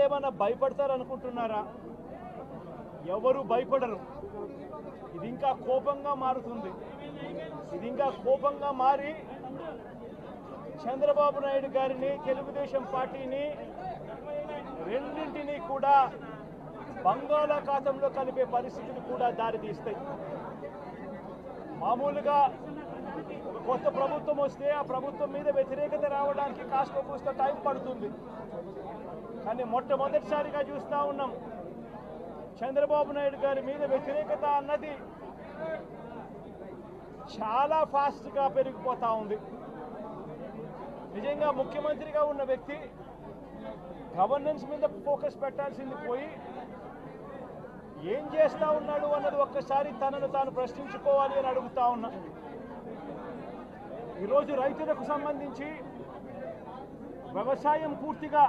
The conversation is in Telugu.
ఏమన్నా భయపడతారనుకుంటున్నారా? ఎవరు భయపడరు. ఇది ఇంకా కోపంగా మారుతుంది. ఇది ఇంకా కోపంగా మారి చంద్రబాబు నాయుడు గారిని, తెలుగుదేశం పార్టీని రెండింటినీ కూడా బంగాళాఖాతంలో కలిపే పరిస్థితులు కూడా దారితీస్తాయి. మామూలుగా కొత్త ప్రభుత్వం వస్తే ఆ ప్రభుత్వం మీద వ్యతిరేకత రావడానికి కాస్త కూస్త టైం పడుతుంది. కానీ మొట్టమొదటిసారిగా చూస్తూ ఉన్నాం చంద్రబాబు నాయుడు గారి మీద వ్యతిరేకత అన్నది చాలా ఫాస్ట్గా పెరిగిపోతూ ఉంది. నిజంగా ముఖ్యమంత్రిగా ఉన్న వ్యక్తి గవర్నెన్స్ మీద ఫోకస్ పెట్టాల్సింది పోయి ఏం చేస్తూ ఉన్నాడు అన్నది ఒక్కసారి తనను తాను ప్రశ్నించుకోవాలి అని అడుగుతా ఉన్నా. ఈరోజు రైతులకు సంబంధించి వ్యవసాయం పూర్తిగా